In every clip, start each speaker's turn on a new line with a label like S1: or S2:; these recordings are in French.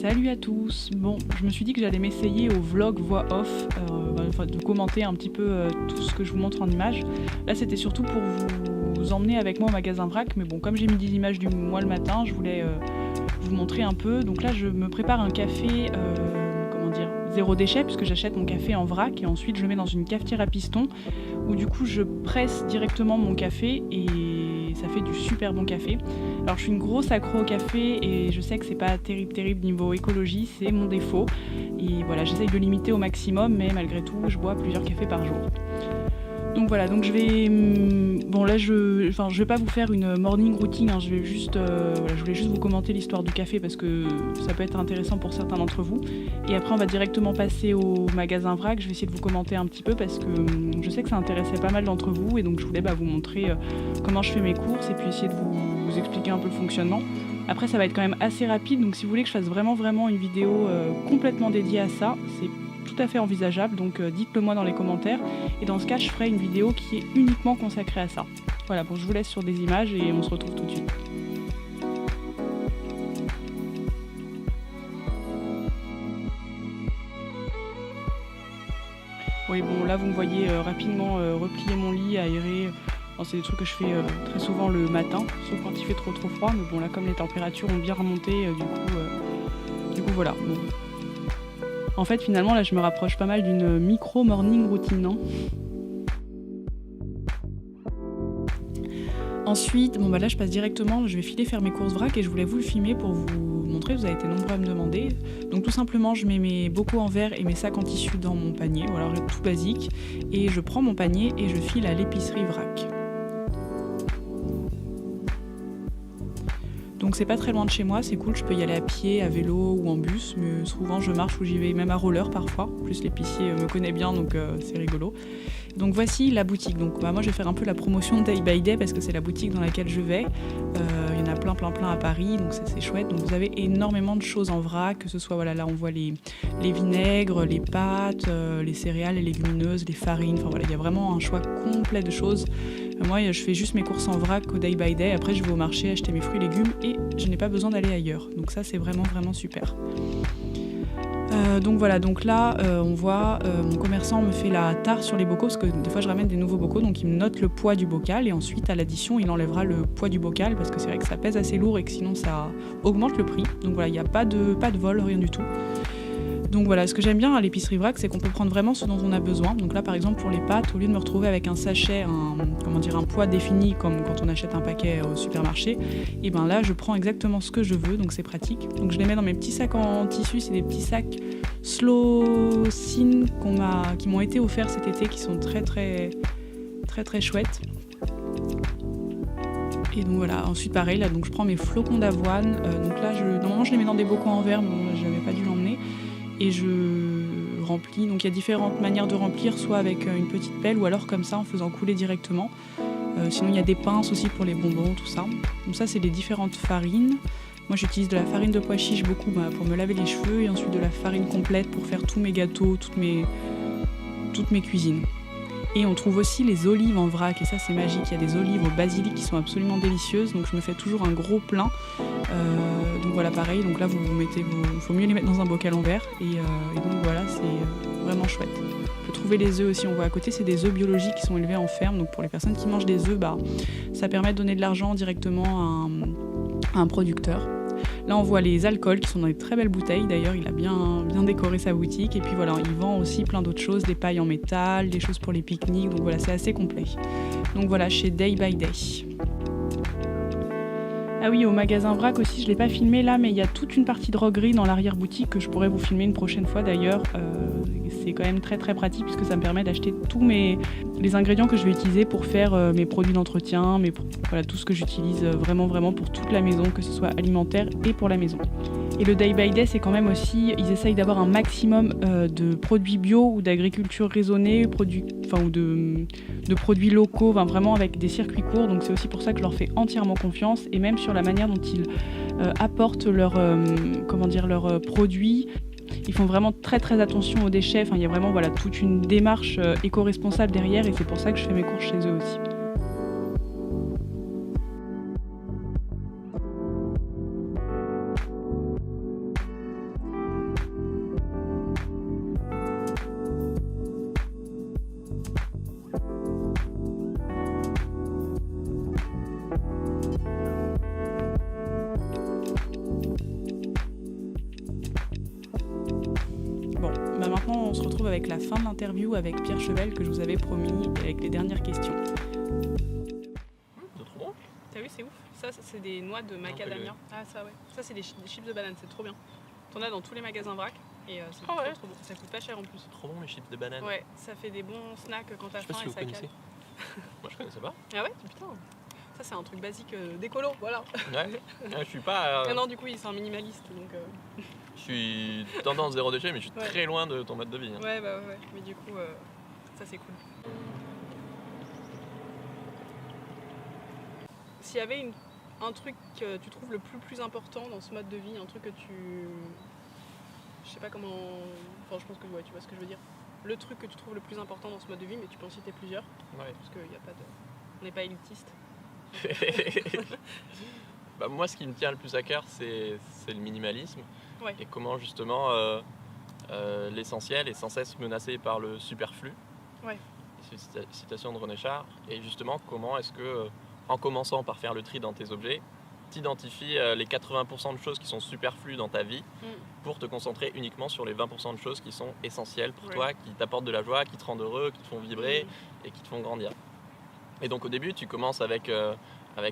S1: Salut à tous. Bon, je me suis dit que j'allais m'essayer au vlog voix off, de commenter un petit peu tout ce que je vous montre en images. Là, c'était surtout pour vous emmener avec moi au magasin vrac, mais bon, comme j'ai mis des images du mois le matin, je voulais vous montrer un peu. Donc là, je me prépare un café, zéro déchet, puisque j'achète mon café en vrac et ensuite je le mets dans une cafetière à piston où du coup je presse directement mon café et ça fait du super bon café. Alors je suis une grosse accro au café et je sais que c'est pas terrible niveau écologie, c'est mon défaut. Et voilà, j'essaye de limiter au maximum, mais malgré tout, je bois plusieurs cafés par jour. Donc voilà, donc je vais... Bon là, je vais pas vous faire une morning routine, hein, je voulais juste vous commenter l'histoire du café parce que ça peut être intéressant pour certains d'entre vous. Et après, on va directement passer au magasin vrac, je vais essayer de vous commenter un petit peu parce que je sais que ça intéressait pas mal d'entre vous et donc je voulais vous montrer comment je fais mes courses et puis essayer de vous expliquer un peu le fonctionnement. Après, ça va être quand même assez rapide, donc si vous voulez que je fasse vraiment une vidéo complètement dédiée à ça, c'est tout à fait envisageable, donc dites-le moi dans les commentaires et dans ce cas je ferai une vidéo qui est uniquement consacrée à ça. Voilà, bon, je vous laisse sur des images et on se retrouve tout de suite. Oui, bon, là vous me voyez rapidement replier mon lit, aérer. C'est des trucs que je fais très souvent le matin, sauf quand il fait trop froid, mais bon là comme les températures ont bien remonté, du coup voilà. Bon. En fait, finalement, là, je me rapproche pas mal d'une micro-morning routine. Hein. Ensuite, là, je passe directement, je vais filer faire mes courses vrac et je voulais vous le filmer pour vous montrer, vous avez été nombreux à me demander. Donc tout simplement, je mets mes bocaux en verre et mes sacs en tissu dans mon panier, voilà, tout basique. Et je prends mon panier et je file à l'épicerie vrac. Donc c'est pas très loin de chez moi, c'est cool, je peux y aller à pied, à vélo ou en bus, mais souvent je marche ou j'y vais même à roller parfois. En plus l'épicier me connaît bien donc c'est rigolo. Donc voici la boutique, donc moi je vais faire un peu la promotion de Day by Day parce que c'est la boutique dans laquelle je vais. Il y en a plein à Paris, donc ça c'est chouette. Donc vous avez énormément de choses en vrac, que ce soit voilà, là on voit les vinaigres, les pâtes, les céréales, les légumineuses, les farines, enfin voilà, il y a vraiment un choix complet de choses. Moi je fais juste mes courses en vrac au Day by Day, après je vais au marché acheter mes fruits et légumes et je n'ai pas besoin d'aller ailleurs. Donc ça c'est vraiment super. Donc voilà, donc là on voit mon commerçant me fait la tare sur les bocaux parce que des fois je ramène des nouveaux bocaux, donc il me note le poids du bocal et ensuite à l'addition il enlèvera le poids du bocal parce que c'est vrai que ça pèse assez lourd et que sinon ça augmente le prix. Donc voilà, il n'y a pas de vol, rien du tout. Donc voilà, ce que j'aime bien à l'épicerie vrac, c'est qu'on peut prendre vraiment ce dont on a besoin. Donc là par exemple pour les pâtes, au lieu de me retrouver avec un sachet, un poids défini comme quand on achète un paquet au supermarché, et ben là je prends exactement ce que je veux, donc c'est pratique. Donc je les mets dans mes petits sacs en tissu, c'est des petits sacs Slowcine qui m'ont été offerts cet été, qui sont très chouettes. Et donc voilà, ensuite pareil, là donc je prends mes flocons d'avoine, donc là normalement je les mets dans des bocaux en verre, mais je n'avais pas dû l'emmener. Et je remplis, donc il y a différentes manières de remplir, soit avec une petite pelle ou alors comme ça en faisant couler directement. Sinon il y a des pinces aussi pour les bonbons, tout ça. Donc ça c'est les différentes farines. Moi j'utilise de la farine de pois chiche beaucoup pour me laver les cheveux et ensuite de la farine complète pour faire tous mes gâteaux, toutes mes cuisines. Et on trouve aussi les olives en vrac et ça c'est magique, il y a des olives au basilic qui sont absolument délicieuses, donc je me fais toujours un gros plein. Donc voilà pareil, donc là il faut mieux les mettre dans un bocal en verre et donc voilà c'est vraiment chouette. On peut trouver les œufs aussi, on voit à côté c'est des œufs biologiques qui sont élevés en ferme, donc pour les personnes qui mangent des œufs, ça permet de donner de l'argent directement à un producteur. Là on voit les alcools qui sont dans des très belles bouteilles, d'ailleurs il a bien décoré sa boutique et puis voilà il vend aussi plein d'autres choses, des pailles en métal, des choses pour les pique-niques, donc voilà c'est assez complet. Donc voilà chez Day by Day. Ah oui, au magasin vrac aussi, je ne l'ai pas filmé là, mais il y a toute une partie droguerie dans l'arrière-boutique que je pourrais vous filmer une prochaine fois d'ailleurs. C'est quand même très pratique puisque ça me permet d'acheter tous les ingrédients que je vais utiliser pour faire mes produits d'entretien, voilà, tout ce que j'utilise vraiment pour toute la maison, que ce soit alimentaire et pour la maison. Et le Day by Day, c'est quand même aussi, ils essayent d'avoir un maximum de produits bio ou d'agriculture raisonnée, ou de produits locaux, vraiment avec des circuits courts. Donc c'est aussi pour ça que je leur fais entièrement confiance et même sur la manière dont ils apportent leurs produits. Ils font vraiment très attention aux déchets. Il y a vraiment toute une démarche éco-responsable derrière et c'est pour ça que je fais mes courses chez eux aussi. maintenant, on se retrouve avec la fin de l'interview avec Pierre Chevel que je vous avais promis, avec les dernières questions.
S2: C'est trop bon.
S1: T'as vu, c'est ouf. Ça, c'est des noix de macadamia. Ah, ça, ouais. Ça, c'est des chips de banane, c'est trop bien. T'en as dans tous les magasins vrac et c'est trop bon. Ça coûte pas cher en plus.
S2: Trop bon les chips de banane.
S1: Ouais, ça fait des bons snacks quand t'as faim
S2: si
S1: et
S2: vous
S1: ça
S2: connaissez.
S1: cale.
S2: Moi je connaissais pas.
S1: Ah ouais, putain. Ça, c'est un truc basique d'écolo, voilà.
S2: Ouais. Je suis pas.
S1: Ah non, du coup, c'est un minimaliste, donc.
S2: Je suis tendance zéro déchet, mais je suis très loin de ton mode de vie. Hein.
S1: Ouais, bah ouais. Mais du coup, ça c'est cool. S'il y avait un truc que tu trouves le plus important dans ce mode de vie, un truc que tu... Je sais pas comment... Enfin, je pense que ouais, tu vois ce que je veux dire. Le truc que tu trouves le plus important dans ce mode de vie, mais tu peux en citer plusieurs.
S2: Ouais.
S1: Parce qu'il y a pas de... On n'est pas élitiste.
S2: Bah, moi, ce qui me tient le plus à cœur, c'est le minimalisme.
S1: Ouais.
S2: Et comment justement l'essentiel est sans cesse menacé par le superflu.
S1: Ouais.
S2: C'est une citation de René Char. Et justement, comment est-ce que, en commençant par faire le tri dans tes objets, t'identifies les 80% de choses qui sont superflues dans ta vie pour te concentrer uniquement sur les 20% de choses qui sont essentielles pour toi, qui t'apportent de la joie, qui te rendent heureux, qui te font vibrer et qui te font grandir. Et donc au début, tu commences avec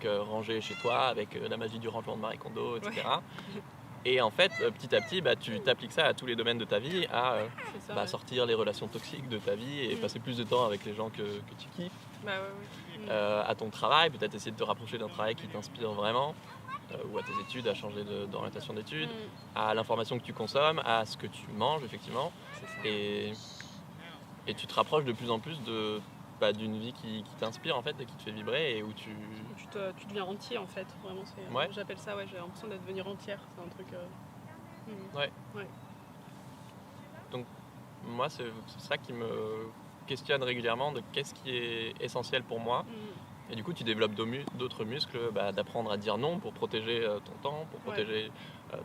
S2: ranger chez toi, avec la magie du rangement de Marie Kondo, etc. Ouais. Et en fait, petit à petit, tu t'appliques ça à tous les domaines de ta vie, à sortir les relations toxiques de ta vie et passer plus de temps avec les gens que tu kiffes. À ton travail, peut-être essayer de te rapprocher d'un travail qui t'inspire vraiment, ou à tes études, à changer d'orientation d'études, à l'information que tu consommes, à ce que tu manges, effectivement. Et tu te rapproches de plus en plus d'une vie qui t'inspire en fait et qui te fait vibrer et où tu
S1: deviens entier en fait, vraiment. J'appelle ça, j'ai l'impression de devenir entière, c'est un truc...
S2: Ouais. Donc moi c'est ça qui me questionne régulièrement de qu'est-ce qui est essentiel pour moi. Et du coup tu développes d'autres muscles, d'apprendre à dire non pour protéger ton temps, pour protéger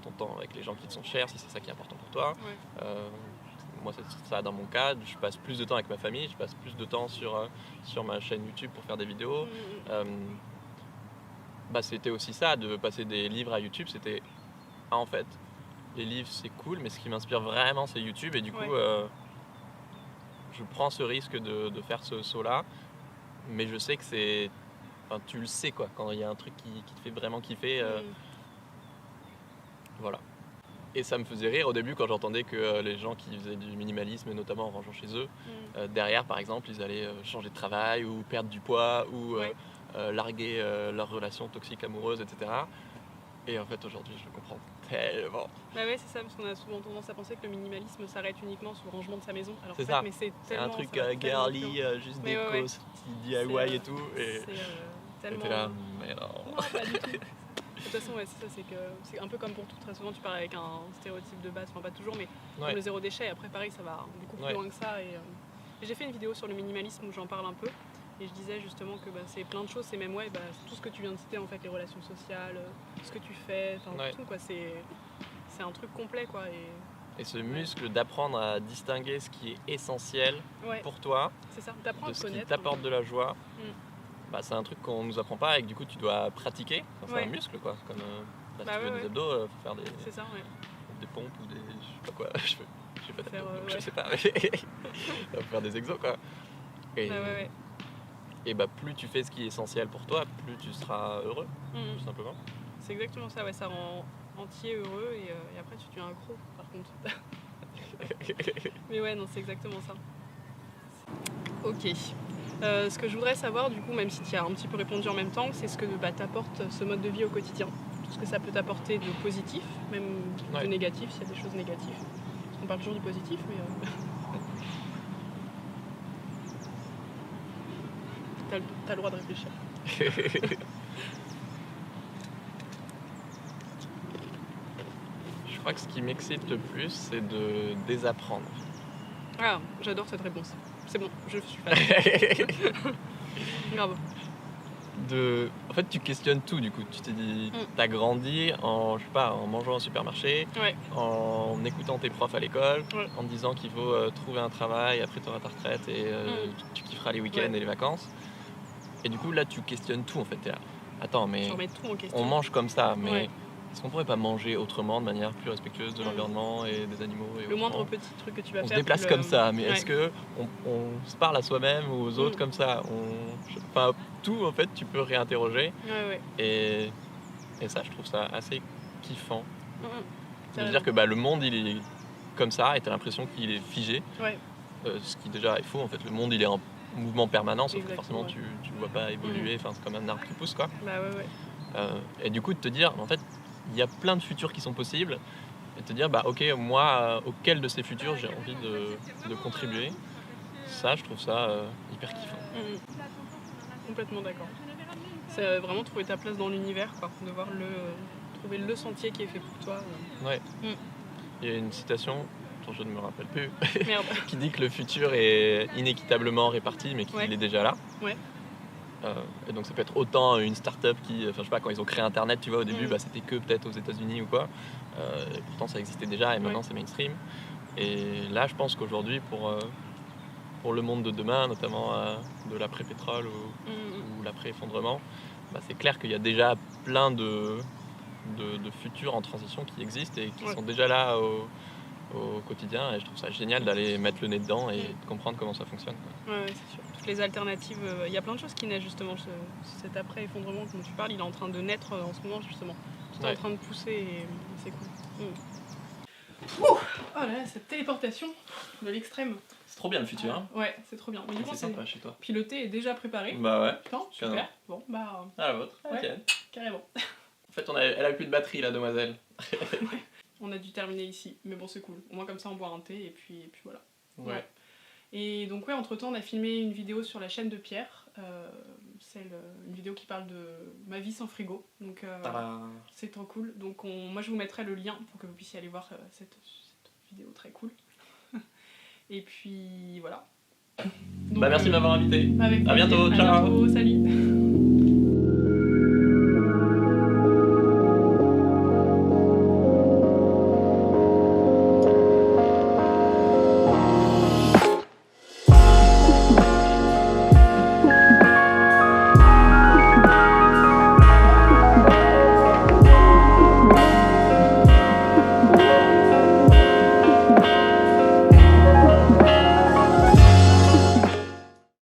S2: ton temps avec les gens qui te sont chers si c'est ça qui est important pour toi. Moi, c'est ça dans mon cas, je passe plus de temps avec ma famille, je passe plus de temps sur ma chaîne YouTube pour faire des vidéos. C'était aussi ça, de passer des livres à YouTube, c'était... en fait, les livres c'est cool, mais ce qui m'inspire vraiment c'est YouTube, et du coup, je prends ce risque de faire ce saut-là, mais je sais que c'est... Enfin, tu le sais, quoi, quand il y a un truc qui te fait vraiment kiffer. Voilà. Et ça me faisait rire au début quand j'entendais que les gens qui faisaient du minimalisme, et notamment en rangeant chez eux, derrière par exemple, ils allaient changer de travail ou perdre du poids ou larguer leur relation toxique amoureuse, etc. Et en fait aujourd'hui je le comprends tellement.
S1: Bah ouais, c'est ça, parce qu'on a souvent tendance à penser que le minimalisme s'arrête uniquement sur le rangement de sa maison. Alors
S2: c'est ça,
S1: mais
S2: c'est un truc girly, juste déco, DIY et tout. Et
S1: tellement...
S2: t'es là, mais non.
S1: Pas du tout. De toute façon, c'est ça, c'est un peu comme pour tout. Très souvent, tu pars avec un stéréotype de base, enfin pas toujours, mais comme le zéro déchet. Après, pareil, ça va beaucoup plus loin que ça. Et j'ai fait une vidéo sur le minimalisme où j'en parle un peu. Et je disais justement que c'est plein de choses, c'est même tout ce que tu viens de citer, en fait, les relations sociales, ce que tu fais, tout, quoi. C'est un truc complet, quoi.
S2: Et ce muscle d'apprendre à distinguer ce qui est essentiel pour toi,
S1: c'est ça, d'apprendre
S2: de ce
S1: à connaître,
S2: qui t'apporte de la joie. C'est un truc qu'on nous apprend pas et que du coup tu dois pratiquer. C'est un muscle, quoi. Comme si tu veux des abdos, faut faire des pompes ou des... je sais pas quoi. Je sais pas. Faut faire des exos, quoi. Et plus tu fais ce qui est essentiel pour toi, plus tu seras heureux, tout simplement.
S1: C'est exactement ça, ça rend entier, heureux et après tu deviens accro, par contre. Mais non, c'est exactement ça. Ok. Ce que je voudrais savoir, du coup, même si tu as un petit peu répondu en même temps, c'est ce que t'apporte ce mode de vie au quotidien. Tout ce que ça peut t'apporter de positif, même de négatif, s'il y a des choses négatives. Parce qu'on parle toujours du positif, mais... T'as le droit de réfléchir.
S2: Je crois que ce qui m'excite le plus, c'est de désapprendre.
S1: Ah, j'adore cette réponse. C'est bon, je suis fan. Grave.
S2: En fait, tu questionnes tout, du coup. Tu t'es dit, t'as grandi en mangeant au supermarché, en écoutant tes profs à l'école, en te disant qu'il faut trouver un travail, après tu auras ta retraite et tu kifferas les week-ends et les vacances. Et du coup, là, tu questionnes tout, en fait. T'es là, attends, mais on mange comme ça, mais est-ce qu'on pourrait pas manger autrement, de manière plus respectueuse de l'environnement et des animaux et
S1: Le moindre
S2: autrement.
S1: petit truc que tu vas
S2: On se
S1: faire.
S2: déplace comme ça, mais
S1: Ouais.
S2: est-ce que on se parle à soi-même ou aux autres comme ça? Enfin, tout en fait, tu peux réinterroger.
S1: Ouais.
S2: Et ça, je trouve ça assez kiffant.
S1: Mm.
S2: De se dire que bah, le monde, il est comme ça, et t'as l'impression qu'il est figé.
S1: Ouais.
S2: Ce qui déjà est faux, en fait. Le monde, il est en mouvement permanent, sauf que
S1: Exactement,
S2: forcément, tu le vois pas évoluer. Enfin, c'est comme un arbre qui pousse, quoi.
S1: Bah ouais.
S2: Et du coup, de te dire, en fait, il y a plein de futurs qui sont possibles. Et te dire, bah ok, moi, auquel de ces futurs j'ai envie de contribuer. Ça, je trouve ça hyper kiffant.
S1: Complètement d'accord. C'est vraiment trouver ta place dans l'univers, quoi. Devoir trouver le sentier qui est fait pour toi.
S2: Ouais. Il y a une citation, dont je ne me rappelle plus,
S1: Merde.
S2: qui dit que le futur est inéquitablement réparti, mais qu'il est déjà là.
S1: Ouais.
S2: Et donc ça peut être autant une start-up qui, enfin je sais pas, quand ils ont créé Internet, tu vois, au début, bah, c'était que peut-être aux États-Unis ou quoi. Et pourtant ça existait déjà et maintenant c'est mainstream. Et là, je pense qu'aujourd'hui, pour le monde de demain, notamment de l'après-pétrole ou l'après-effondrement, bah, c'est clair qu'il y a déjà plein de futurs en transition qui existent et qui sont déjà là au quotidien, et je trouve ça génial d'aller mettre le nez dedans et de comprendre comment ça fonctionne, quoi.
S1: Ouais, c'est sûr. Toutes les alternatives, il y a plein de choses qui naissent justement. Cet après-effondrement dont tu parles, il est en train de naître en ce moment justement. C'est en train de pousser et c'est cool. Oh là là, cette téléportation de l'extrême.
S2: C'est trop bien le futur, hein.
S1: Ouais, c'est trop bien.
S2: C'est sympa chez toi.
S1: Puis le thé est déjà préparé.
S2: Bah ouais.
S1: Putain, super. Bon, bah...
S2: Ah, la vôtre.
S1: Ouais,
S2: Ok.
S1: carrément.
S2: En fait, elle a plus de batterie, la demoiselle.
S1: On a dû terminer ici, mais bon, c'est cool. Au moins comme ça, on boit un thé et puis voilà.
S2: Ouais.
S1: Et donc entre-temps, on a filmé une vidéo sur la chaîne de Pierre. Une vidéo qui parle de ma vie sans frigo. Donc c'est trop cool. Donc moi, je vous mettrai le lien pour que vous puissiez aller voir cette vidéo très cool. Et puis voilà. Donc,
S2: bah merci de m'avoir invité.
S1: Avec
S2: à bientôt, ciao.
S1: À bientôt, salut.